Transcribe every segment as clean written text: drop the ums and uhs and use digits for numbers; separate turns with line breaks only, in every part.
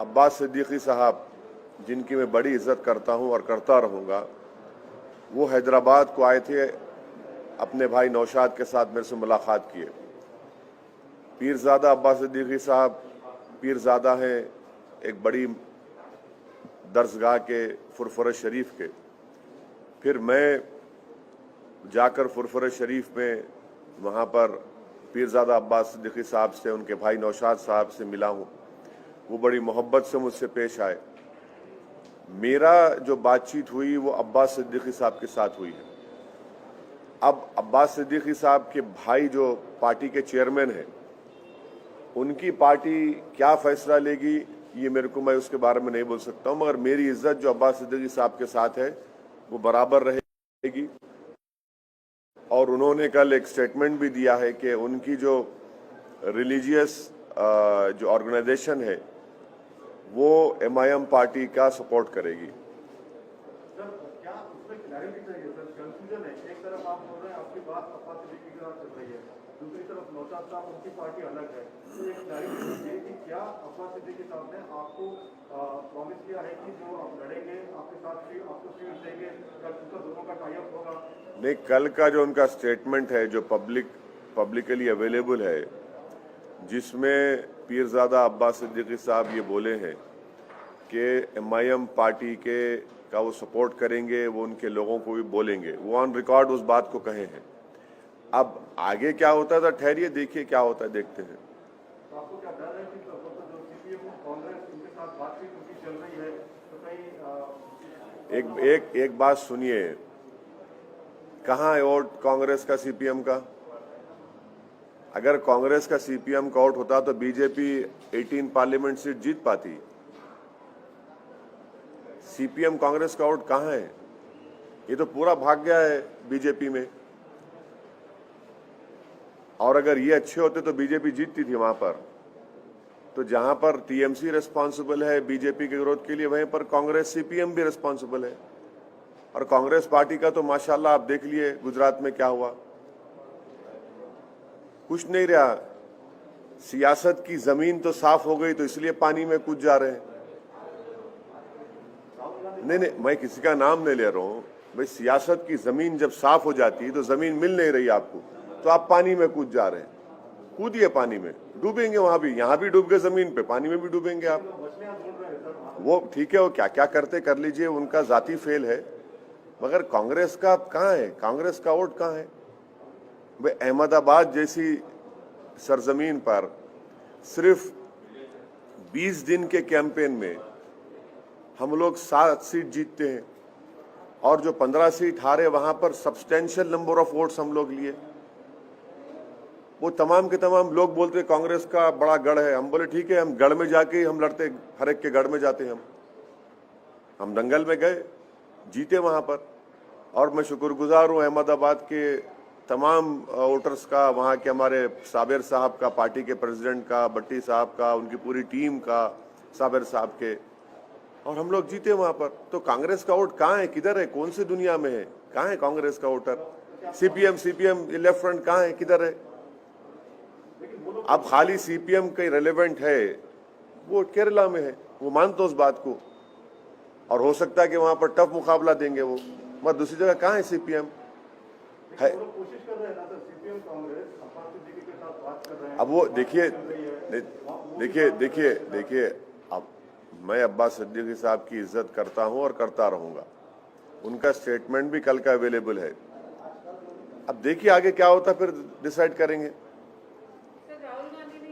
अब्बास सिद्दीकी साहब, जिनकी मैं बड़ी इज्जत करता हूं और करता रहूंगा, वो हैदराबाद को आए थे, अपने भाई नौशाद के साथ मेरे से मुलाकात किए। पीरजादा अब्बास सिद्दीकी साहब पीरजादा हैं एक बड़ी दरसगाह के फुरफुर शरीफ के। फिर मैं जाकर फुरफुर शरीफ में वहाँ पर पीरजादा अब्बास सिद्दीकी साहब से, उनके भाई नौशाद साहब से मिला हूँ। वो बड़ी मोहब्बत से मुझसे पेश आए। मेरा जो बातचीत हुई वो अब्बास सिद्दीकी साहब के साथ हुई है। अब अब्बास सिद्दीकी साहब के भाई जो पार्टी के चेयरमैन हैं, उनकी पार्टी क्या फैसला लेगी ये मेरे को, मैं उसके बारे में नहीं बोल सकता हूँ, मगर मेरी इज्जत जो अब्बास सिद्दीकी साहब के साथ है वो बराबर रहेगी। और उन्होंने कल एक स्टेटमेंट भी दिया है कि उनकी जो रिलीजियस जो ऑर्गेनाइजेशन है वो MIM पार्टी का सपोर्ट करेगी।
सर, क्या उसमें क्लैरिटी चाहिए? सर, कंफ्यूजन है। एक तरफ आप बोल रहे हैं आपकी बात अब्बास सिद्दीकी के साथ चल रही है, दूसरी तरफ नौशाद साहब, उनकी पार्टी अलग है। तो एक क्लैरिटी चाहिए कि क्या अब्बास सिद्दीकी साहब ने आपको प्रॉमिस किया है कि जो आप लड़ेंगे आपके साथ आपको सीट देंगे, कल दोनों का टाई अप होगा?
नहीं, कल का जो उनका स्टेटमेंट है जो पब्लिकली अवेलेबल है, जिसमें पीरजादा अब्बास सिद्दीकी साहब ये बोले हैं कि MIM पार्टी का वो सपोर्ट करेंगे, वो उनके लोगों को भी बोलेंगे, वो ऑन रिकॉर्ड उस बात को कहे हैं। अब आगे क्या होता है तो ठहरिए, देखिए क्या होता है, देखते हैं।
तो आपको क्या डर है कि जो CPM कांग्रेस इनके साथ बातचीत उनकी चल रही है तो कहीं
एक बात सुनिए, कहाँ है वोट कांग्रेस का CPM का? अगर कांग्रेस का CPM का वोट होता तो बीजेपी 18 पार्लियामेंट सीट जीत पाती। CPM कांग्रेस का वोट कहाँ है? ये तो पूरा भाग गया है बीजेपी में। और अगर ये अच्छे होते तो बीजेपी जीतती थी वहां पर। तो जहां पर TMC रिस्पॉन्सिबल है बीजेपी के विरोध के लिए, वहीं पर कांग्रेस CPM भी रिस्पॉन्सिबल है। और कांग्रेस पार्टी का तो माशाल्लाह आप देख लिए गुजरात में क्या हुआ, कुछ नहीं रहा। सियासत की जमीन तो साफ हो गई तो इसलिए पानी में कूद जा रहे हैं। नहीं, मैं किसी का नाम नहीं ले रहा हूं भाई। सियासत की जमीन जब साफ हो जाती है तो जमीन मिल नहीं रही आपको, तो आप पानी में कूद जा रहे हैं। कूदिए पानी में, डूबेंगे वहां भी, यहां भी डूब गए जमीन पे, पानी में भी डूबेंगे आप। वो ठीक है, वो क्या क्या करते कर लीजिए, उनका जाती फेल है। मगर कांग्रेस का कहाँ है? कांग्रेस का वोट कहाँ है भाई? अहमदाबाद जैसी सरजमीन पर सिर्फ 20 दिन के कैंपेन में हम लोग 7 सीट जीतते हैं, और जो 15 सीट हारे वहां पर सब्सटेंशियल नंबर ऑफ वोट्स हम लोग लिए। वो तमाम के तमाम लोग बोलते कांग्रेस का बड़ा गढ़ है। हम बोले ठीक है, हम गढ़ में जाके हम लड़ते, हर एक के गढ़ में जाते हैं। हम दंगल में गए, जीते वहां पर। और मैं शुक्रगुजार हूं अहमदाबाद के तमाम वोटर्स का, वहां के हमारे साबिर साहब का, पार्टी के प्रेसिडेंट का, भट्टी साहब का, उनकी पूरी टीम का, साबिर साहब के, और हम लोग जीते वहां पर। तो कांग्रेस का वोट कहाँ है? किधर है? कौन सी दुनिया में है? कहाँ है कांग्रेस का वोटर? CPM लेफ्ट फ्रंट कहाँ है? किधर है? अब खाली CPM का रेलेवेंट है वो केरला में है, वो मानते उस बात को, और हो सकता है कि वहां पर टफ मुकाबला देंगे वो, मगर दूसरी जगह कहाँ है CPM है?
कोशिश कर रहे हैं ना सर, CPM कांग्रेस अब्बास सिद्दीकी के साथ बात कर रहे हैं।
अब वो देखिए, अब मैं अब्बास सिद्दीकी साहब की इज्जत करता हूं और करता रहूंगा। उनका स्टेटमेंट भी कल का अवेलेबल है। अब देखिए आगे क्या होता, फिर डिसाइड करेंगे।
राहुल गांधी ने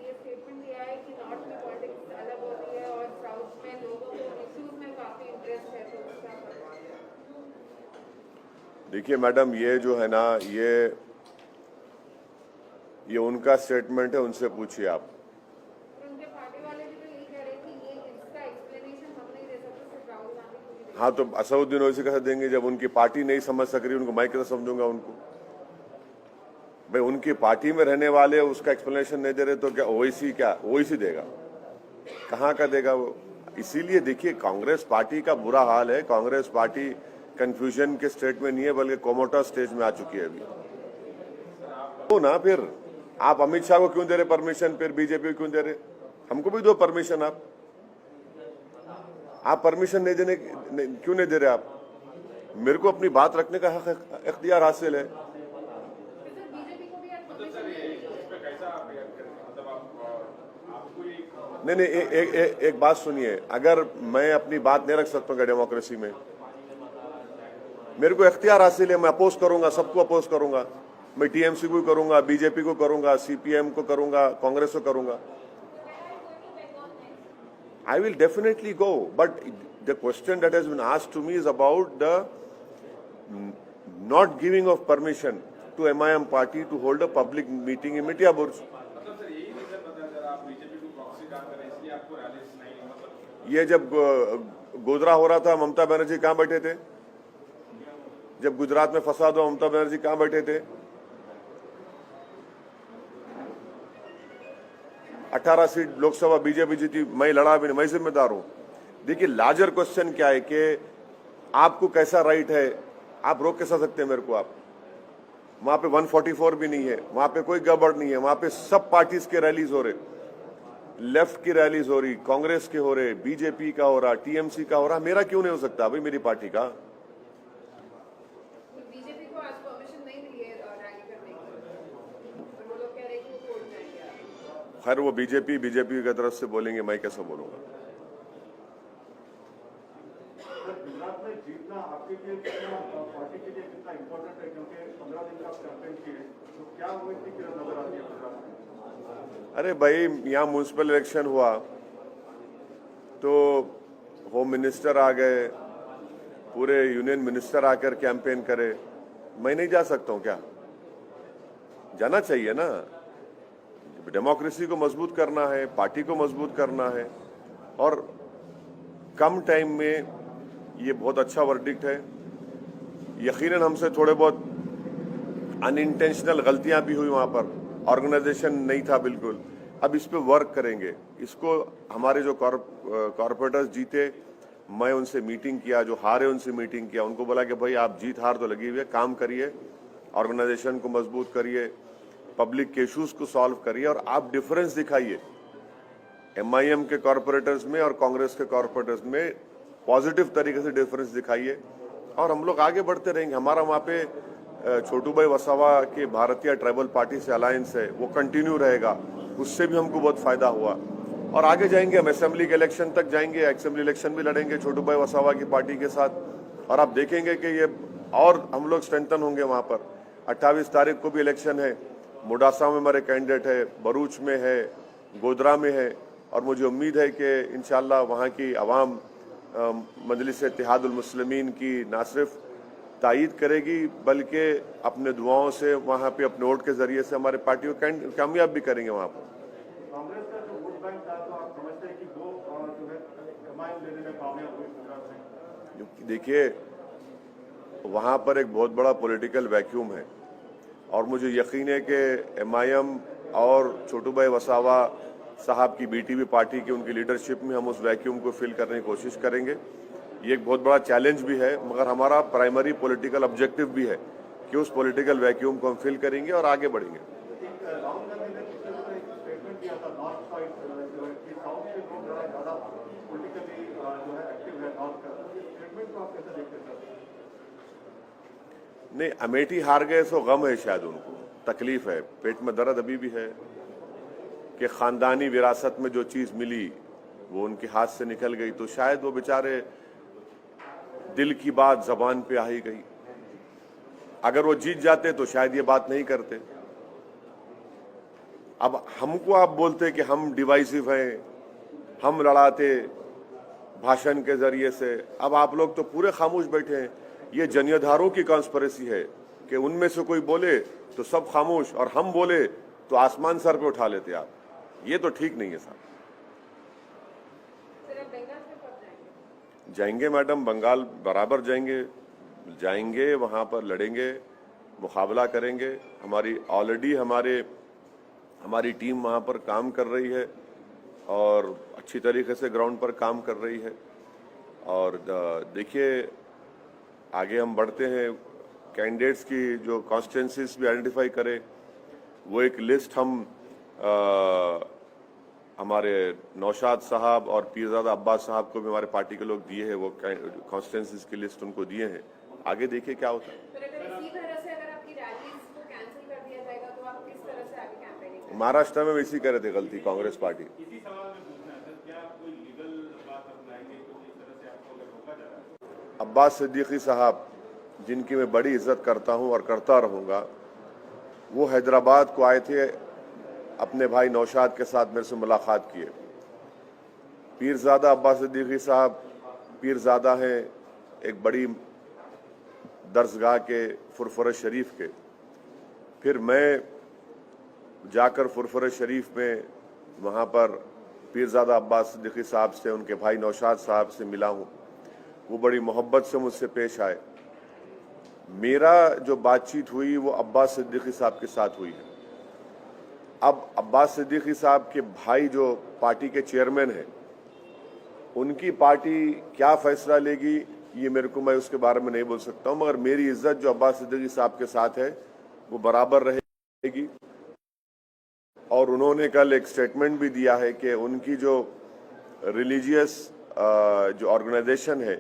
ये स्टेटमेंट दिया है कि नॉर्थ में पॉलिटिक्स अलग हो रही है और साउथ में लोगों को इश्यूज में काफी इंटरेस्ट है, तो क्या करवाएंगे?
देखिए मैडम, ये जो है ना, ये उनका स्टेटमेंट है, उनसे पूछिए आप।
उनके पार्टी वाले भी तो यही कह रहे हैं कि ये इसका एक्सप्लेनेशन हम नहीं दे सकते, सिर्फ राहुल गांधी को भी।
हाँ, तो असदुद्दीन ओवैसी कैसे देंगे जब उनकी पार्टी नहीं समझ सक रही? उनको मैं कैसे समझूंगा उनको? भाई उनकी पार्टी में रहने वाले उसका एक्सप्लेनेशन नहीं दे रहे तो क्या ओवैसी देगा? कहाँ का देगा वो? इसीलिए देखिए, कांग्रेस पार्टी का बुरा हाल है। कांग्रेस पार्टी कंफ्यूजन के स्टेट में नहीं है, बल्कि कोमोटा स्टेज में आ चुकी है अभी। तो ना फिर आप अमित शाह को क्यों दे रहे परमिशन? फिर बीजेपी को क्यों दे रहे? हमको भी दो परमिशन आप। आप परमिशन नहीं देने क्यों नहीं दे रहे आप? मेरे को अपनी बात रखने का हक इख्तियार हासिल है।
बीजेपी को भी आज
नहीं नहीं, एक बात सुनिए, अगर मैं अपनी बात नहीं रख सकता हूँ डेमोक्रेसी में, मेरे को इख्तियार हासिल है, मैं अपोज करूंगा, सबको अपोज करूंगा। मैं टीएमसी को करूंगा, बीजेपी को करूंगा, सीपीएम को करूंगा, कांग्रेस को करूंगा। I will definitely go, but the question that has been asked to me is about the not giving of permission to MIM party to hold a public meeting in Mitia Burj. ये जब गोधरा हो रहा था, ममता बनर्जी कहाँ बैठे थे? जब गुजरात में फसाद हुआ, ममता बनर्जी कहाँ बैठे थे? 18 सीट लोकसभा बीजेपी जीती, मैं लड़ा भी नहीं, मैं जिम्मेदार हूं। देखिए, लार्जर क्वेश्चन क्या है कि आपको कैसा राइट है, आप रोक कैसा सकते हैं मेरे को? आप वहां पे 144 भी नहीं है, वहां पे कोई गड़बड़ नहीं है, वहां पे सब पार्टीज के रैलीज हो रहे, लेफ्ट की रैलीज हो रही, कांग्रेस के हो रहे, बीजेपी का हो रहा, टीएमसी का हो रहा, मेरा क्यों नहीं हो सकता भाई, मेरी पार्टी का?
बीजेपी को आज परमिशन नहीं मिली है रैली करने की, वो लोग कह रहे हैं कि वो कोर्ट जाएंगे।
खैर, वो बीजेपी की तरफ से बोलेंगे, मैं कैसे बोलूंगा?
गुजरात में जीतना आपके लिए कितना, पार्टी के लिए कितना इम्पोर्टेंट है, क्योंकि 15 दिन का आप कैंपेन किए, तो क्या उम्मीद की किरण नजर आती है गुजरात में?
अरे भाई, यहाँ म्युनिसिपल इलेक्शन हुआ तो होम मिनिस्टर आ गए, पूरे यूनियन मिनिस्टर आकर कैंपेन करे, मैं नहीं जा सकता हूँ क्या? जाना चाहिए ना। डेमोक्रेसी को मजबूत करना है, पार्टी को मजबूत करना है, और कम टाइम में ये बहुत अच्छा वर्डिक्ट है। यकीनन हमसे थोड़े बहुत अनइंटेंशनल गलतियां भी हुई, वहां पर ऑर्गेनाइजेशन नहीं था बिल्कुल। अब इस पे वर्क करेंगे। इसको हमारे जो कॉर्पोरेटर्स जीते, मैं उनसे मीटिंग किया, जो हारे उनसे मीटिंग किया, उनको बोला कि भाई आप जीत हार तो लगी हुई है, काम करिए, ऑर्गेनाइजेशन को मजबूत करिए, पब्लिक के इश्यूज को सॉल्व करिए, और आप डिफरेंस दिखाइए MIM के कॉर्पोरेटर्स में और कांग्रेस के कॉर्पोरेटर्स में, पॉजिटिव तरीके से डिफरेंस दिखाइए, और हम लोग आगे बढ़ते रहेंगे। हमारा वहाँ पे छोटू भाई वसावा के भारतीय ट्राइबल पार्टी से अलायंस है, वो कंटिन्यू रहेगा, उससे भी हमको बहुत फायदा हुआ, और आगे जाएंगे। हम असेंबली के इलेक्शन तक जाएंगे, असेंबली इलेक्शन भी लड़ेंगे छोटू भाई वसावा की पार्टी के साथ, और आप देखेंगे कि ये और हम लोग स्ट्रेंथन होंगे वहाँ पर। 28 तारीख को भी इलेक्शन है, मोडासा में हमारे कैंडिडेट है, भरूच में है, गोधरा में है, और मुझे उम्मीद है कि इंशाल्लाह वहाँ की आवाम मजलिस इत्तेहादुल मुस्लिमीन की ना सिर्फ तायीद करेगी, बल्कि अपने दुआओं से वहाँ पे अपने वोट के जरिए से हमारे पार्टी को कामयाब भी करेंगे वहाँ पर।
कांग्रेस का जो वोट बैंक था, तो आप समझते हैं कि वो जो है MIM लेने में कामयाब हुई गुजरात में?
देखिए, वहाँ पर एक बहुत बड़ा पॉलिटिकल वैक्यूम है, और मुझे यकीन है कि MIM और छोटू भाई वसावा साहब की BTP पार्टी की उनकी लीडरशिप में हम उस वैक्यूम को फिल करने की कोशिश करेंगे। ये एक बहुत बड़ा चैलेंज भी है, मगर हमारा प्राइमरी पॉलिटिकल ऑब्जेक्टिव भी है कि उस पॉलिटिकल वैक्यूम को हम फिल करेंगे और आगे बढ़ेंगे।
राहुल गांधी ने पिछले दिनों एक स्टेटमेंट दिया था, नॉर्थ साइड जो है कि साउथ के लोग ज्यादा पॉलिटिकली जो है एक्टिव है नॉर्थ का, स्टेटमेंट को आप कैसे देखते हैं सर?
नहीं, अमेठी हार गए सो गम है, शायद उनको तकलीफ है, पेट में दर्द अभी भी है कि खानदानी विरासत में जो चीज मिली वो उनके हाथ से निकल गई, तो शायद वो बेचारे दिल की बात जबान पे आ ही गई। अगर वो जीत जाते तो शायद ये बात नहीं करते। अब हमको आप बोलते कि हम डिवाइसिव हैं, हम लड़ाते भाषण के जरिए से, अब आप लोग तो पूरे खामोश बैठे हैं। ये जनियाधारों की कॉन्स्पिरेसी है कि उनमें से कोई बोले तो सब खामोश, और हम बोले तो आसमान सर पे उठा लेते आप। ये तो ठीक नहीं है साहब। जाएंगे मैडम, बंगाल बराबर जाएंगे, वहां पर लड़ेंगे, मुकाबला करेंगे। हमारी ऑलरेडी हमारी टीम वहां पर काम कर रही है और अच्छी तरीके से ग्राउंड पर काम कर रही है। और देखिए, आगे हम बढ़ते हैं, कैंडिडेट्स की जो कॉन्स्टिट्यूंसीज भी आइडेंटिफाई करें, वो एक लिस्ट हमारे नौशाद साहब और पीरजादा अब्बास साहब को भी हमारे पार्टी के लोग दिए हैं, वो कॉन्स्टिट्यूंसीज की लिस्ट उनको दिए हैं। आगे देखिए क्या होता है।
पर अगर इसी तरह से अगर आपकी रैलीज को कैंसिल कर दिया जाएगा तो आप किस तरह से आगे कैंपेनिंग करेंगे?
महाराष्ट्र में इसी करे थे गलती कांग्रेस पार्टी।
इसी सवाल में पूछना है सर, क्या कोई लीगल बात अपनाएंगे कुछ इस तरह से आपको अगर रोका जा रहा है?
अब्बास सिद्दीकी साहब, जिनकी मैं बड़ी इज्जत करता हूं और करता रहूंगा, वो हैदराबाद को आए थे, अपने भाई नौशाद के साथ मेरे से मुलाकात किए। पीरजादा अब्बास सिद्दीकी साहब पीरजादा हैं, एक बड़ी दरसगाह के फुरफुर शरीफ के। फिर मैं जाकर फुरफुर शरीफ में वहाँ पर पीरजादा अब्बास सिद्दीकी साहब से, उनके भाई नौशाद साहब से मिला हूँ। वो बड़ी मोहब्बत से मुझसे पेश आए। मेरा जो बातचीत हुई वो अब्बास सिद्दीकी साहब के साथ हुई है। अब अब्बास सिद्दीकी साहब के भाई जो पार्टी के चेयरमैन हैं, उनकी पार्टी क्या फैसला लेगी ये मेरे को, मैं उसके बारे में नहीं बोल सकता हूं, मगर मेरी इज्जत जो अब्बास सिद्दीकी साहब के साथ है वो बराबर रहेगी। और उन्होंने कल एक स्टेटमेंट भी दिया है कि उनकी जो रिलीजियस जो ऑर्गेनाइजेशन है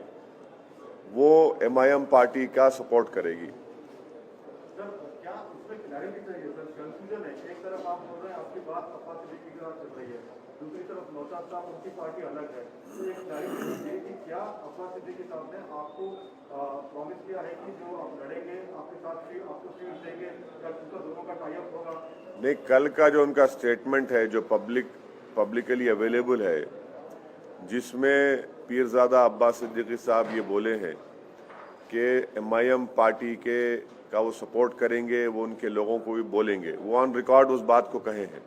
वो MIM पार्टी का सपोर्ट करेगी।
सर, क्या उसमें क्लैरिटी चाहिए सर? कंफ्यूजन है, एक तरफ आप बोल रहे हैं आपकी बात अब्बास सिद्दीकी के साथ चल रही है, दूसरी तरफ नौशाद साहब उनकी पार्टी अलग है, तो एक क्लैरिटी चाहिए कि क्या अब्बास सिद्दीकी साहब ने आपको प्रॉमिस किया है कि जो आप लड़ेंगे आपके साथ आपको सीट देंगे, कल उसका दोनों का टाई अप होगा?
नहीं, कल का जो उनका स्टेटमेंट है जो पब्लिकली अवेलेबल है, जिसमें पीरजादा अब्बास सिद्दीकी साहब ये बोले हैं कि MIM पार्टी का वो सपोर्ट करेंगे, वो उनके लोगों को भी बोलेंगे, वो ऑन रिकॉर्ड उस बात को कहे हैं।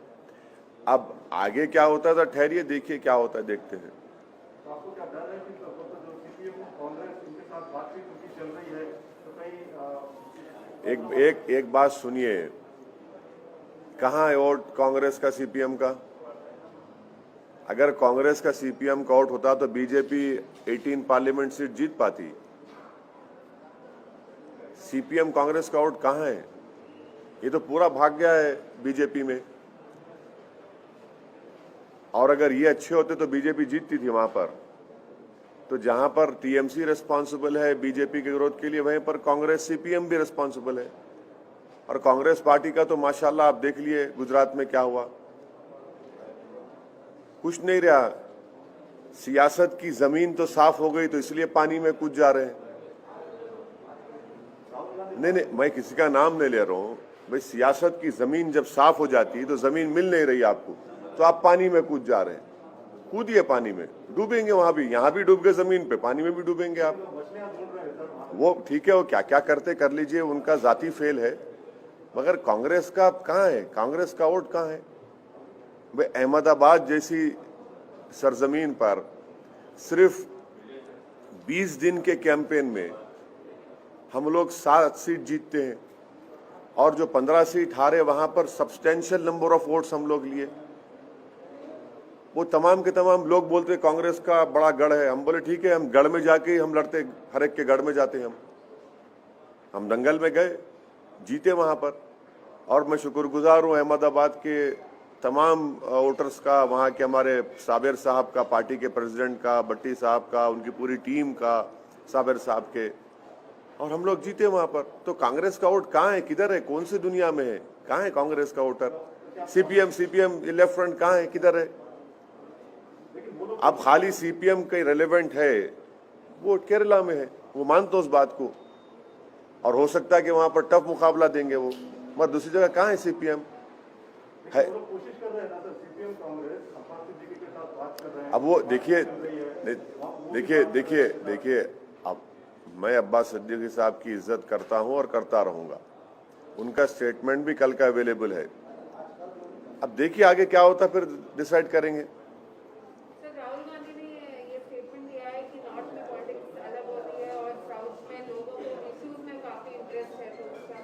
अब आगे क्या होता है तो ठहरिए, देखिए क्या होता है, देखते हैं।
तो आपको क्या डर है कि जो CPM कांग्रेस उनके साथ बातचीत उनकी चल रही है तो कहीं
एक बात सुनिए, कहाँ है वोट कांग्रेस का CPM का? अगर कांग्रेस का CPM का वोट होता तो बीजेपी 18 पार्लियामेंट सीट जीत पाती। CPM कांग्रेस का वोट कहाँ है? ये तो पूरा भाग गया है बीजेपी में। और अगर ये अच्छे होते तो बीजेपी जीतती थी वहां पर। तो जहां पर TMC रिस्पॉन्सिबल है बीजेपी के विरोध के लिए, वहीं पर कांग्रेस CPM भी रिस्पॉन्सिबल है। और कांग्रेस पार्टी का तो माशाल्लाह आप देख लिए गुजरात में क्या हुआ, कुछ नहीं रहा। सियासत की जमीन तो साफ हो गई तो इसलिए पानी में कूद जा रहे हैं। नहीं, मैं किसी का नाम नहीं ले रहा हूं भाई। सियासत की जमीन जब साफ हो जाती है तो जमीन मिल नहीं रही आपको, तो आप पानी में कूद जा रहे हैं। कूदिए पानी में, डूबेंगे वहां भी, यहां भी डूब गए जमीन पे, पानी में भी डूबेंगे आप। वो ठीक है, वो क्या क्या करते कर लीजिए, उनका जाती फेल है। मगर कांग्रेस का कहाँ है? कांग्रेस का वोट कहाँ है भाई? अहमदाबाद जैसी सरजमीन पर सिर्फ 20 दिन के कैंपेन में हम लोग 7 सीट जीतते हैं, और जो 15 सीट हारे वहां पर सब्सटेंशियल नंबर ऑफ वोट्स हम लोग लिए। वो तमाम के तमाम लोग बोलते कांग्रेस का बड़ा गढ़ है। हम बोले ठीक है, हम गढ़ में जाके हम लड़ते, हर एक के गढ़ में जाते हैं। हम दंगल में गए, जीते वहां पर। और मैं शुक्रगुजार हूं अहमदाबाद के तमाम वोटर्स का, वहां के हमारे साबिर साहब का, पार्टी के प्रेसिडेंट का, भट्टी साहब का, उनकी पूरी टीम का, साबिर साहब के, और हम लोग जीते वहां पर। तो कांग्रेस का वोट कहाँ है? किधर है? कौन सी दुनिया में है? कहाँ है कांग्रेस का वोटर? CPM लेफ्ट फ्रंट कहाँ है? किधर है? अब खाली CPM का रेलेवेंट है, वो केरला में है, वो मानते उस बात को, और हो सकता है कि वहां पर टफ मुकाबला देंगे वो, मगर दूसरी जगह कहाँ है CPM है?
कोशिश कर रहे हैं ना सर, CPM कांग्रेस अब्बास सिद्दीकी के साथ बात कर रहे हैं।
अब वो देखिए, अब मैं अब्बास सिद्दीकी साहब की इज्जत करता हूं और करता रहूंगा। उनका स्टेटमेंट भी कल का अवेलेबल है। अब देखिए आगे क्या होता, फिर डिसाइड करेंगे।
सर, राहुल गांधी ने ये स्टेटमेंट दिया है कि नॉर्थ में पॉलिटिक्स अलग होती है और साउथ में लोगों को इश्यूज में काफी इंटरेस्ट है, तो उसका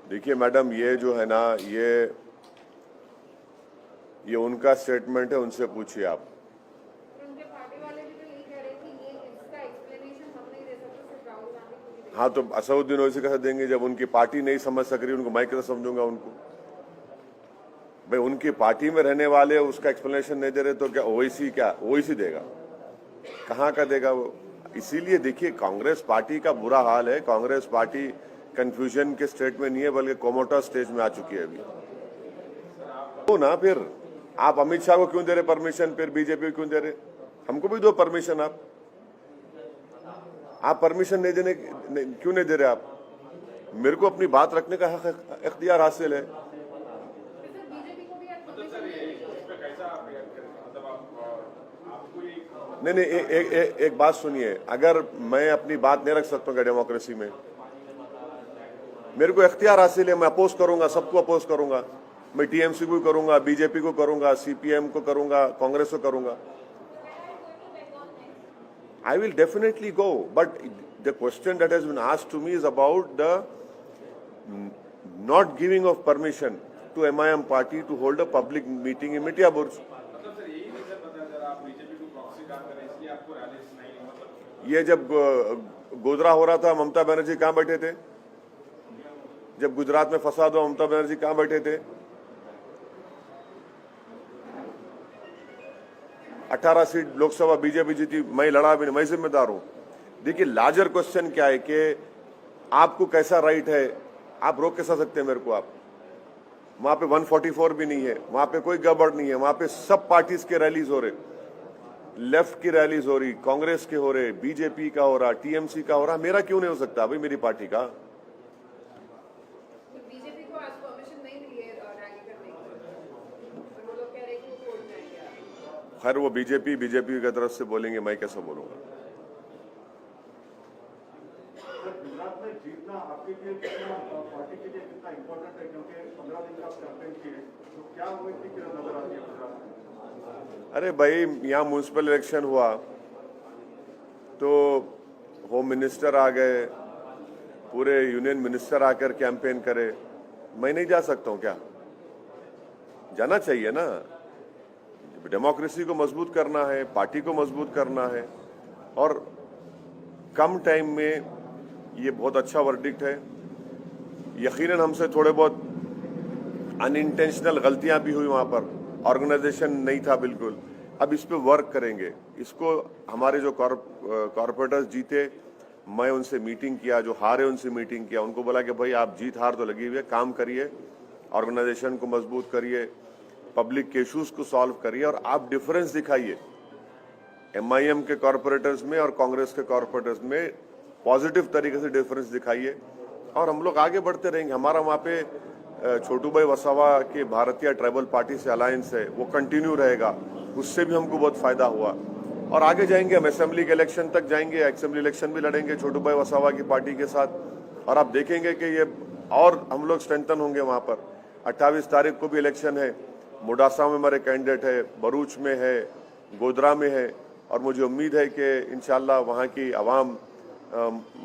देखिए मैडम, ये जो है ना, ये उनका स्टेटमेंट है, उनसे पूछिए आप।
उनके पार्टी वाले भी तो यही कह रहे हैं कि ये इसका एक्सप्लेनेशन हम नहीं दे सकते, सिर्फ राहुल गांधी को ही दे।
हाँ, तो असदुद्दीन ओवैसी कैसे देंगे? जब उनकी पार्टी नहीं समझ सक रही, उनको मैं कैसे समझूंगा उनको? भाई उनकी पार्टी में रहने वाले उसका एक्सप्लेनेशन नहीं दे रहे तो क्या ओवैसी देगा? कहाँ का देगा वो? इसीलिए देखिए कांग्रेस पार्टी का बुरा हाल है। कांग्रेस पार्टी कंफ्यूजन के स्टेट में नहीं है बल्कि कोमोटा स्टेज में आ चुकी है अभी। तो ना फिर आप अमित शाह को क्यों दे रहे परमिशन, फिर बीजेपी को क्यों दे रहे? हमको भी दो परमिशन। आप परमिशन नहीं देने क्यों नहीं दे रहे? आप मेरे को अपनी बात रखने का हक इख्तियार हासिल है। नहीं, एक बात सुनिए, अगर मैं अपनी बात नहीं रख सकता हूँ डेमोक्रेसी में, मेरे को इख्तियार हासिल है, मैं अपोज करूंगा, सबको अपोज करूंगा। मैं टीएमसी को करूंगा, बीजेपी को करूंगा, सीपीएम को करूंगा, कांग्रेस को करूंगा। I will definitely go, but the question that has been asked to me is about the not giving of permission to MIM party to hold a public meeting in Mitia Burj. ये जब गोधरा हो रहा था, ममता बनर्जी कहाँ बैठे थे? जब गुजरात में फसाद हुआ, ममता बनर्जी कहाँ बैठे थे? 18 सीट लोकसभा बीजेपी जीती, मैं लड़ा भी नहीं, मैं जिम्मेदार हूं। देखिए लार्जर क्वेश्चन क्या है कि आपको कैसा राइट है, आप रोक कैसा सकते हैं मेरे को? आप वहां पे 144 भी नहीं है, वहां पे कोई गड़बड़ नहीं है, वहां पे सब पार्टीज के रैलीज हो रहे, लेफ्ट की रैलीज हो रही, कांग्रेस के हो रहे, बीजेपी का हो रहा, टीएमसी का हो रहा, मेरा क्यों नहीं हो सकता भाई, मेरी पार्टी का?
बीजेपी को आज परमिशन नहीं मिली है रैली करने की, वो लोग कह रहे हैं कि वो कोर्ट जाएंगे।
खैर वो बीजेपी की तरफ से बोलेंगे, मैं कैसे बोलूंगा?
गुजरात में जीतना आपके लिए कितना, पार्टी के लिए कितना इम्पोर्टेंट है, क्योंकि 15 दिन का कैंपेन किए, तो क्या उम्मीद की नजर आती है गुजरात में?
अरे भाई यहाँ म्यूनिसिपल इलेक्शन हुआ तो होम मिनिस्टर आ गए, पूरे यूनियन मिनिस्टर आकर कैंपेन करे, मैं नहीं जा सकता हूँ क्या? जाना चाहिए ना। डेमोक्रेसी को मजबूत करना है, पार्टी को मजबूत करना है, और कम टाइम में ये बहुत अच्छा वर्डिक्ट है। यकीनन हमसे थोड़े बहुत अनइंटेंशनल गलतियां भी हुई, वहां पर ऑर्गेनाइजेशन नहीं था बिल्कुल। अब इस पे वर्क करेंगे। इसको हमारे जो कॉर्पोरेटर्स जीते, मैं उनसे मीटिंग किया, जो हारे उनसे मीटिंग किया, उनको बोला कि भाई आप जीत हार तो लगी हुई है, काम करिए, ऑर्गेनाइजेशन को मजबूत करिए, पब्लिक के इश्यूज को सॉल्व करिए, और आप डिफरेंस दिखाइए एमआईएम के कॉर्पोरेटर्स में और कांग्रेस के कॉर्पोरेटर्स में, पॉजिटिव तरीके से डिफरेंस दिखाइए, और हम लोग आगे बढ़ते रहेंगे। हमारा वहाँ पे छोटू भाई वसावा के भारतीय ट्राइबल पार्टी से अलायंस है, वो कंटिन्यू रहेगा, उससे भी हमको बहुत फायदा हुआ, और आगे जाएंगे। हम असेंबली के इलेक्शन तक जाएंगे, असेंबली इलेक्शन भी लड़ेंगे छोटू भाई वसावा की पार्टी के साथ, और आप देखेंगे कि ये और हम लोग स्ट्रेंथन होंगे वहाँ पर। 28 तारीख को भी इलेक्शन है, मोडासा में हमारे कैंडिडेट है, भरूच में है, गोधरा में है, और मुझे उम्मीद है कि इंशाल्लाह वहाँ की आवाम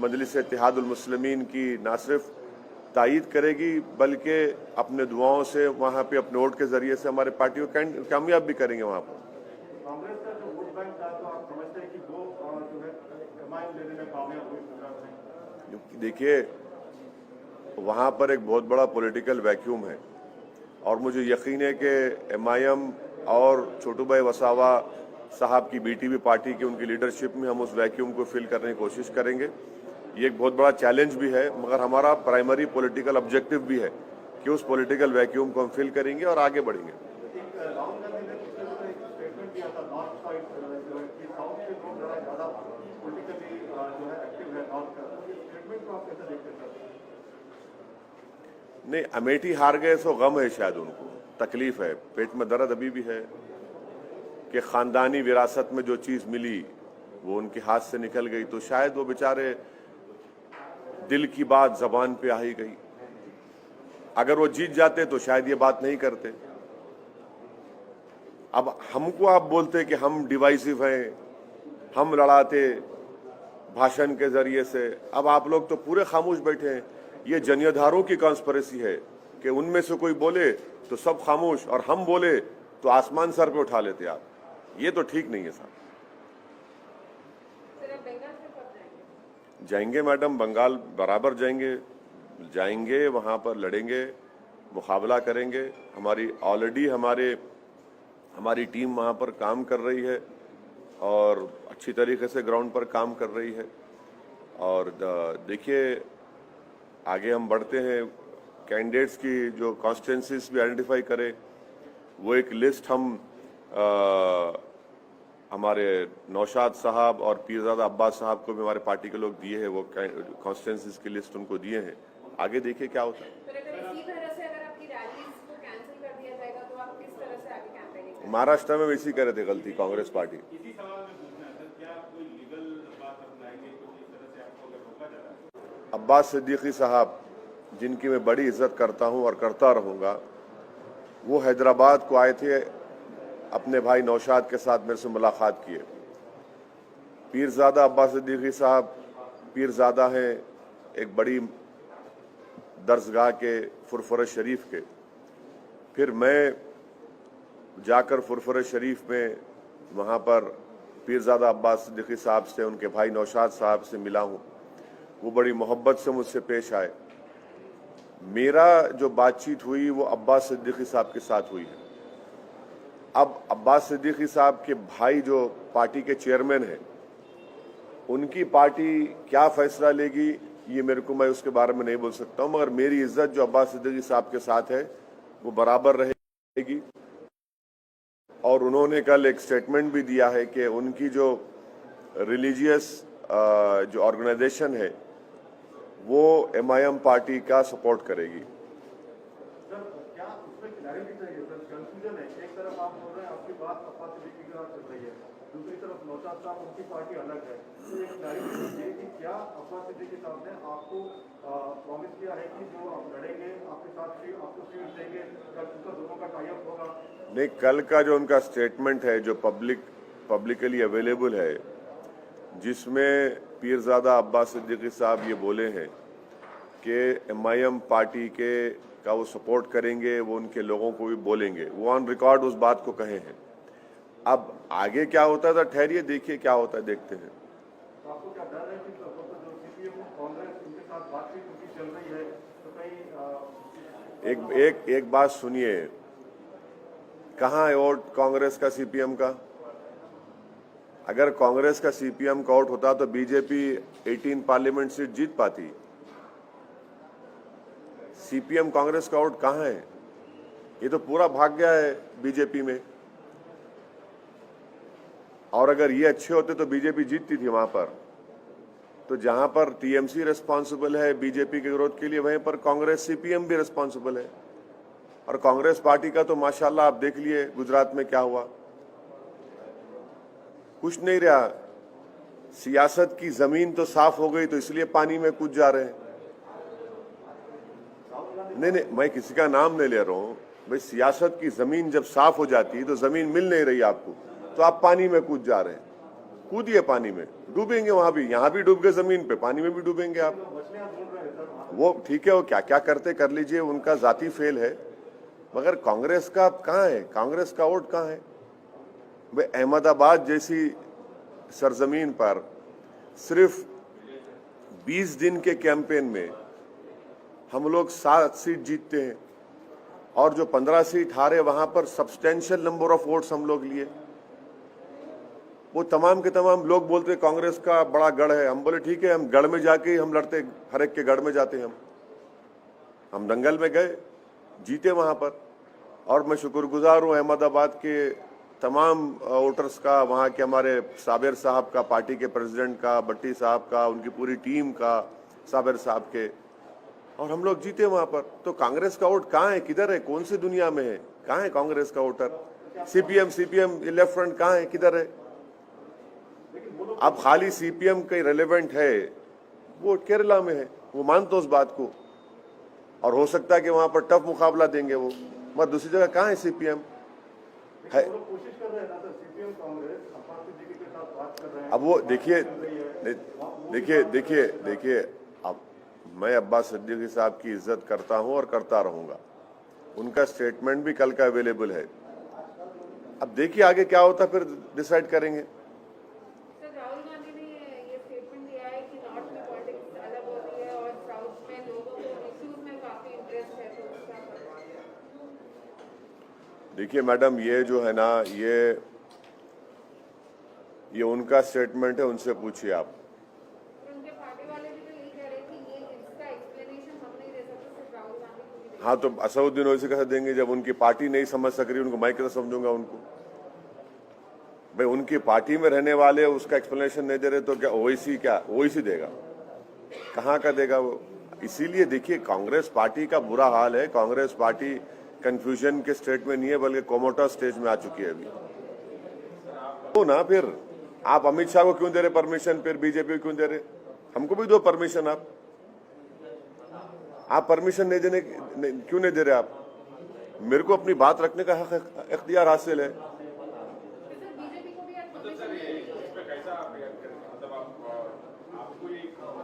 मजलिस इत्तेहादुल मुस्लिमीन की ना सिर्फ तायीद करेगी बल्कि अपने दुआओं से वहाँ पे अपने वोट के जरिए से हमारे पार्टी को कामयाब भी करेंगे वहाँ पर।
कांग्रेस का जो वोट बैंक था, तो आप समझते हैं कि वो जो है एमआईएम लेने में कामयाब हुई गुजरात में?
देखिए वहाँ पर एक बहुत बड़ा पॉलिटिकल वैक्यूम है, और मुझे यकीन है कि एमआईएम और छोटू भाई वसावा साहब की बीटीपी पार्टी की उनकी लीडरशिप में हम उस वैक्यूम को फिल करने की कोशिश करेंगे। ये एक बहुत बड़ा चैलेंज भी है, मगर हमारा प्राइमरी पॉलिटिकल ऑब्जेक्टिव भी है कि उस पॉलिटिकल वैक्यूम को हम फिल करेंगे और आगे बढ़ेंगे।
राहुल गांधी ने पिछले दिनों एक स्टेटमेंट दिया था, नॉर्थ साइड जो है कि साउथ के लोग ज्यादा पॉलिटिकली जो है एक्टिव है नॉर्थ का, स्टेटमेंट को आप कैसे देखते हैं?
नहीं, अमेठी हार गए सो गम है, शायद उनको तकलीफ है, पेट में दर्द अभी भी है कि खानदानी विरासत में जो चीज मिली वो उनके हाथ से निकल गई, तो शायद वो बेचारे दिल की बात जबान पे आ ही गई। अगर वो जीत जाते तो शायद ये बात नहीं करते। अब हमको आप बोलते कि हम डिवाइसिव हैं, हम लड़ाते भाषण के जरिए से, अब आप लोग तो पूरे खामोश बैठे हैं। ये जनियाधारों की कॉन्स्पिरेसी है कि उनमें से कोई बोले तो सब खामोश, और हम बोले तो आसमान सर पे उठा लेते आप। ये तो ठीक नहीं है साहब।
जाएंगे
जाएंगे मैडम, बंगाल बराबर जाएंगे, वहां पर लड़ेंगे, मुकाबला करेंगे। हमारी टीम वहाँ पर काम कर रही है और अच्छी तरीके से ग्राउंड पर काम कर रही है। और देखिए आगे हम बढ़ते हैं, कैंडिडेट्स की जो कॉन्स्टिट्यूंसीज भी आइडेंटिफाई करें, वो एक लिस्ट हम हमारे नौशाद साहब और पीरजादा अब्बास साहब को भी हमारे पार्टी के लोग दिए हैं, वो कॉन्स्टिट्यूंसीज की लिस्ट उनको दिए हैं। आगे देखिए क्या होता है।
पर अगर इसी तरह से अगर आपकी रैलीज को कैंसिल कर दिया जाएगा तो आप किस तरह से आगे कैंपेनिंग करेंगे?
महाराष्ट्र में इसी करे थे गलती कांग्रेस पार्टी।
इसी सवाल में पूछना है सर, क्या आप कोई लीगल बात अपनाएंगे कुछ इस तरह से आपको अगर रोका जा रहा है?
अब्बास सिद्दीकी साहब, जिनकी मैं बड़ी इज्जत करता हूं और करता रहूंगा, वो हैदराबाद को आए थे, अपने भाई नौशाद के साथ मेरे से मुलाकात किए। पीरजादा अब्बास सिद्दीकी साहब पीरजादा हैं एक बड़ी दरसगाह के फुरफुर शरीफ के। फिर मैं जाकर फुरफुर शरीफ में वहाँ पर पीरजादा अब्बास सिद्दीकी साहब से, उनके भाई नौशाद साहब से मिला हूँ। वो बड़ी मोहब्बत से मुझसे पेश आए। मेरा जो बातचीत हुई वो अब्बास सिद्दीकी साहब के साथ हुई है। अब अब्बास सिद्दीकी साहब के भाई जो पार्टी के चेयरमैन हैं, उनकी पार्टी क्या फैसला लेगी ये मैं उसके बारे में नहीं बोल सकता हूं, मगर मेरी इज्जत जो अब्बास सिद्दीकी साहब के साथ है वो बराबर रहेगी। और उन्होंने कल एक स्टेटमेंट भी दिया है कि उनकी जो रिलीजियस जो ऑर्गेनाइजेशन है वो MIM पार्टी का सपोर्ट करेगी।
सर क्या उसमें क्लैरिटी चाहिए सर? कंफ्यूजन है, एक तरफ आप बोल रहे हैं आपकी बात अब्बास सिद्दीकी के साथ चल रही है, दूसरी तरफ नौशाद साहब उनकी पार्टी अलग है, तो एक क्लैरिटी चाहिए कि क्या अब्बास सिद्दीकी साहब ने आपको प्रॉमिस किया है कि जो आप लड़ेंगे आपके साथ आपको सीट देंगे, कल उसका दोनों का टाई अप होगा?
नहीं, कल का जो उनका स्टेटमेंट है जो पब्लिकली अवेलेबल है, जिसमें पीरजादा अब्बास सिद्दीकी साहब ये बोले हैं कि MIM पार्टी का वो सपोर्ट करेंगे, वो उनके लोगों को भी बोलेंगे, वो ऑन रिकॉर्ड उस बात को कहे हैं। अब आगे क्या होता है तो ठहरिए, देखिए क्या होता है, देखते हैं।
तो आपको क्या डर है कि जो CPM कांग्रेस उनके साथ बातचीत उनकी चल रही है तो कहीं
एक बात सुनिए, कहाँ है वोट कांग्रेस का CPM का? अगर कांग्रेस का CPM का वोट होता तो बीजेपी 18 पार्लियामेंट सीट जीत पाती। CPM कांग्रेस का वोट कहाँ है? ये तो पूरा भाग गया है बीजेपी में। और अगर ये अच्छे होते तो बीजेपी जीतती थी वहां पर। तो जहां पर TMC रिस्पॉन्सिबल है बीजेपी के विरोध के लिए, वहीं पर कांग्रेस CPM भी रिस्पॉन्सिबल है। और कांग्रेस पार्टी का तो माशाल्लाह आप देख लिए गुजरात में क्या हुआ, कुछ नहीं रहा। सियासत की जमीन तो साफ हो गई तो इसलिए पानी में कूद जा रहे हैं। नहीं, मैं किसी का नाम नहीं ले रहा हूं भाई। सियासत की जमीन जब साफ हो जाती है तो जमीन मिल नहीं रही आपको, तो आप पानी में कूद जा रहे हैं। कूदिए पानी में, डूबेंगे वहां भी, यहां भी डूब गए जमीन पे, पानी में भी डूबेंगे आप। वो ठीक है, वो क्या क्या करते कर लीजिए, उनका जाती फेल है। मगर कांग्रेस का कहाँ है? कांग्रेस का वोट कहाँ है भाई? अहमदाबाद जैसी सरजमीन पर सिर्फ 20 दिन के कैंपेन में हम लोग 7 सीट जीतते हैं, और जो 15 सीट हारे वहां पर सब्सटेंशियल नंबर ऑफ वोट्स हम लोग लिए। वो तमाम के तमाम लोग बोलते कांग्रेस का बड़ा गढ़ है। हम बोले ठीक है, हम गढ़ में जाके हम लड़ते, हर एक के गढ़ में जाते हम दंगल में गए, जीते वहां पर। और मैं शुक्रगुजार हूं अहमदाबाद के तमाम वोटर्स का, वहां के हमारे साबिर साहब का, पार्टी के प्रेसिडेंट का, भट्टी साहब का, उनकी पूरी टीम का, साबिर साहब के, और हम लोग जीते वहां पर। तो कांग्रेस का वोट कहाँ है? किधर है? कौन सी दुनिया में है? कहाँ है कांग्रेस का वोटर? CPM लेफ्ट फ्रंट कहाँ है? किधर है? अब खाली CPM का रेलेवेंट है, वो केरला में है, वो मानते उस बात को, और हो सकता है कि वहां पर टफ मुकाबला देंगे वो, मगर दूसरी जगह कहाँ है CPM है?
कोशिश कर रहे हैं ना सर, CPM कांग्रेस अब्बास सिद्दीकी के साथ बात कर रहे हैं।
अब वो देखिए, अब मैं अब्बास सिद्दीकी साहब की इज्जत करता हूं और करता रहूंगा। उनका स्टेटमेंट भी कल का अवेलेबल है। अब देखिए आगे क्या होता, फिर डिसाइड करेंगे।
सर राहुल गांधी ने ये स्टेटमेंट दिया है कि नॉर्थ में पॉलिटिक्स अलग होती है और साउथ में लोगों को इश्यूज में काफी इंटरेस्ट है, तो उसका
देखिए मैडम, ये जो है ना, ये उनका स्टेटमेंट है, उनसे पूछिए आप।
उनके पार्टी वाले भी तो यही कह रहे हैं कि ये इसका एक्सप्लेनेशन हम नहीं दे सकते, सिर्फ राहुल गांधी को भी दे।
हाँ, तो असदुद्दीन ओवैसी कैसे देंगे जब उनकी पार्टी नहीं समझ सक रही? उनको मैं कैसे समझूंगा उनको? भाई उनकी पार्टी में रहने वाले उसका एक्सप्लेनेशन नहीं दे रहे तो क्या ओवैसी देगा? कहाँ का देगा वो? इसीलिए देखिए, कांग्रेस पार्टी का बुरा हाल है। कांग्रेस पार्टी कंफ्यूजन के स्टेट में नहीं है, बल्कि कोमोटा स्टेज में आ चुकी है अभी। तो ना फिर आप अमित शाह को क्यों दे रहे परमिशन? फिर बीजेपी को क्यों दे रहे? हमको भी दो परमिशन। आप परमिशन नहीं देने क्यों नहीं दे रहे? आप मेरे को अपनी बात रखने का हक इख्तियार हासिल है।
बीजेपी को भी आज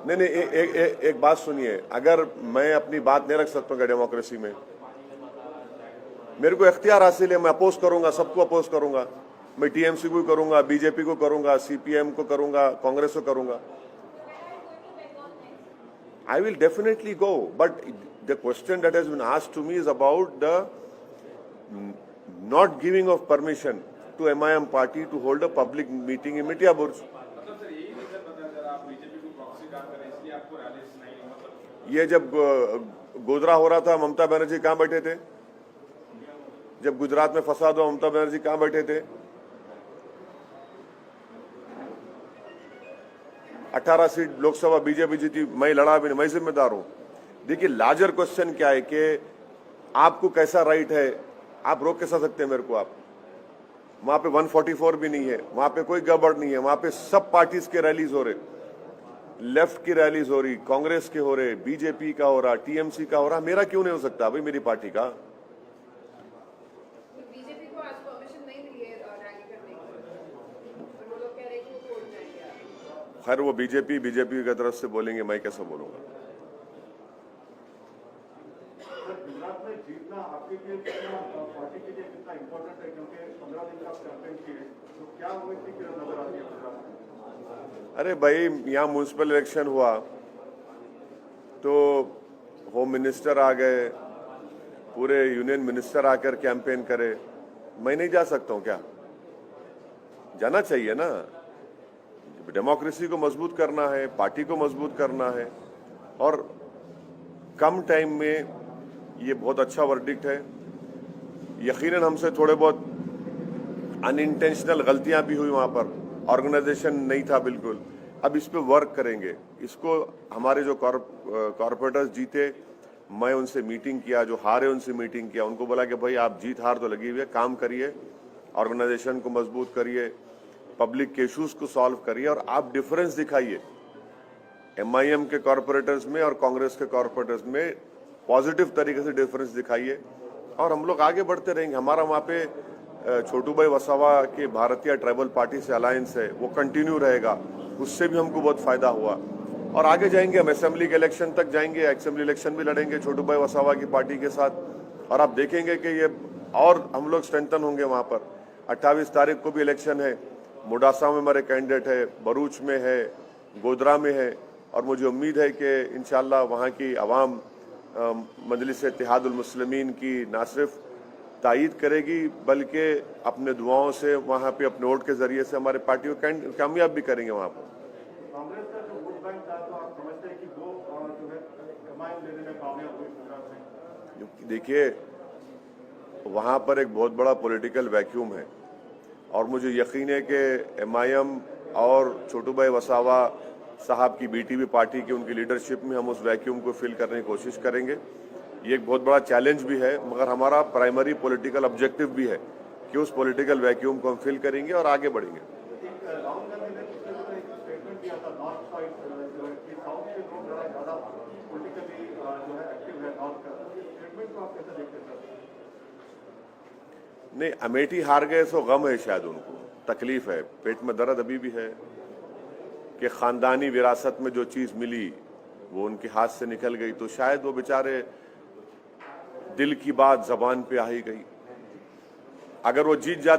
नहीं, एक बात सुनिए, अगर मैं अपनी बात नहीं रख सकता हूँ डेमोक्रेसी में, मेरे को इख्तियार हासिल है, मैं अपोज करूंगा, सबको अपोज करूंगा। मैं टीएमसी को करूंगा, बीजेपी को करूंगा, सीपीएम को करूंगा, कांग्रेस को करूंगा। I will definitely go, but the question that has been asked to me is about the not giving of permission to MIM party to hold a public meeting in Mitya Burj. ये जब गोधरा हो रहा था, ममता बनर्जी कहाँ बैठे थे? जब गुजरात में फसाद हुआ, ममता बनर्जी कहाँ बैठे थे? 18 सीट लोकसभा बीजेपी जीती, मैं लड़ा भी नहीं, मैं जिम्मेदार हूं। देखिए, लार्जर क्वेश्चन क्या है कि आपको कैसा राइट है? आप रोक कैसा सकते हैं मेरे को? आप वहां पे 144 भी नहीं है, वहां पे कोई गड़बड़ नहीं है, वहां पे सब पार्टीज के रैलीज हो रहे, लेफ्ट की रैलीज हो रही, कांग्रेस के हो रहे, बीजेपी का हो रहा, टीएमसी का हो रहा। मेरा क्यों नहीं हो सकता भाई? मेरी पार्टी का।
बीजेपी को आज परमिशन नहीं मिली है रैली करने की, वो लोग कह रहे हैं कि वो छोड़ जाएंगे।
खैर, वो बीजेपी की तरफ से बोलेंगे, मैं कैसे बोलूंगा?
गुजरात में जीतना आपके लिए कितना, पार्टी के लिए कितना इम्पोर्टेंट है? क्योंकि 15 दिन का कैंपेन किए, तो क्या वो इतनी नजर आती है गुजरात में?
अरे भाई, यहाँ म्युनिसिपल इलेक्शन हुआ तो होम मिनिस्टर आ गए, पूरे यूनियन मिनिस्टर आकर कैंपेन करे। मैं नहीं जा सकता हूँ क्या? जाना चाहिए ना। डेमोक्रेसी को मजबूत करना है, पार्टी को मजबूत करना है, और कम टाइम में ये बहुत अच्छा वर्डिक्ट है। यकीनन हमसे थोड़े बहुत अनइंटेंशनल गलतियां भी हुई, वहां पर ऑर्गेनाइजेशन नहीं था बिल्कुल। अब इस पे वर्क करेंगे। इसको हमारे जो कॉर्पोरेटर्स जीते, मैं उनसे मीटिंग किया, जो हारे उनसे मीटिंग किया, उनको बोला कि भाई आप जीत हार तो लगी हुई है, काम करिए, ऑर्गेनाइजेशन को मजबूत करिए, पब्लिक के इश्यूज को सॉल्व करिए, और आप डिफरेंस दिखाइए एमआईएम के कॉर्पोरेटर्स में और कांग्रेस के कॉर्पोरेटर्स में। पॉजिटिव तरीके से डिफरेंस दिखाइए और हम लोग आगे बढ़ते रहेंगे। हमारा वहाँ पे छोटू भाई वसावा के भारतीय ट्राइबल पार्टी से अलायंस है, वो कंटिन्यू रहेगा, उससे भी हमको बहुत फायदा हुआ। और आगे जाएंगे, हम असेंबली के इलेक्शन तक जाएंगे, असेंबली इलेक्शन भी लड़ेंगे छोटू भाई वसावा की पार्टी के साथ, और आप देखेंगे कि ये और हम लोग स्ट्रेंथन होंगे वहाँ पर। 28 तारीख को भी इलेक्शन है, मोडासा में हमारे कैंडिडेट है, भरूच में है, गोधरा में है, और मुझे उम्मीद है कि इंशाल्लाह वहाँ की आवाम मजलिस इत्तेहादुल मुस्लिमीन की ना सिर्फ तायीद करेगी, बल्कि अपने दुआओं से वहाँ पे अपने वोट के जरिए से हमारे पार्टी को कामयाब भी करेंगे वहाँ पर।
कांग्रेस का जो वोट बैंक था, तो आप समझते हैं कि वो जो है एमआईएम लेने में कामयाब हुई गुजरात में?
देखिए, वहाँ पर एक बहुत बड़ा पॉलिटिकल वैक्यूम है, और मुझे यकीन है कि एमआईएम और छोटू भाई वसावा साहब की बीटीपी पार्टी की उनकी लीडरशिप में हम उस वैक्यूम को फिल करने की कोशिश करेंगे। ये एक बहुत बड़ा चैलेंज भी है, मगर हमारा प्राइमरी पॉलिटिकल ऑब्जेक्टिव भी है कि उस पॉलिटिकल वैक्यूम को हम फिल करेंगे और आगे बढ़ेंगे।
राहुल गांधी ने पिछले दिनों एक स्टेटमेंट दिया था, नॉर्थ साइड जो है कि साउथ के लोग ज़्यादा पॉलिटिकली जो है एक्टिव है नॉर्थ का। स्टेटमेंट को आप कैसे देखते हैं सर?
नहीं, अमेठी हार गए तो गम है, शायद उनको तकलीफ है, पेट में दर्द अभी भी है कि खानदानी विरासत में जो चीज मिली वो उनके हाथ से निकल गई, तो शायद वो बेचारे दिल की बात जबान पे आ ही गई। अगर वो जीत जाते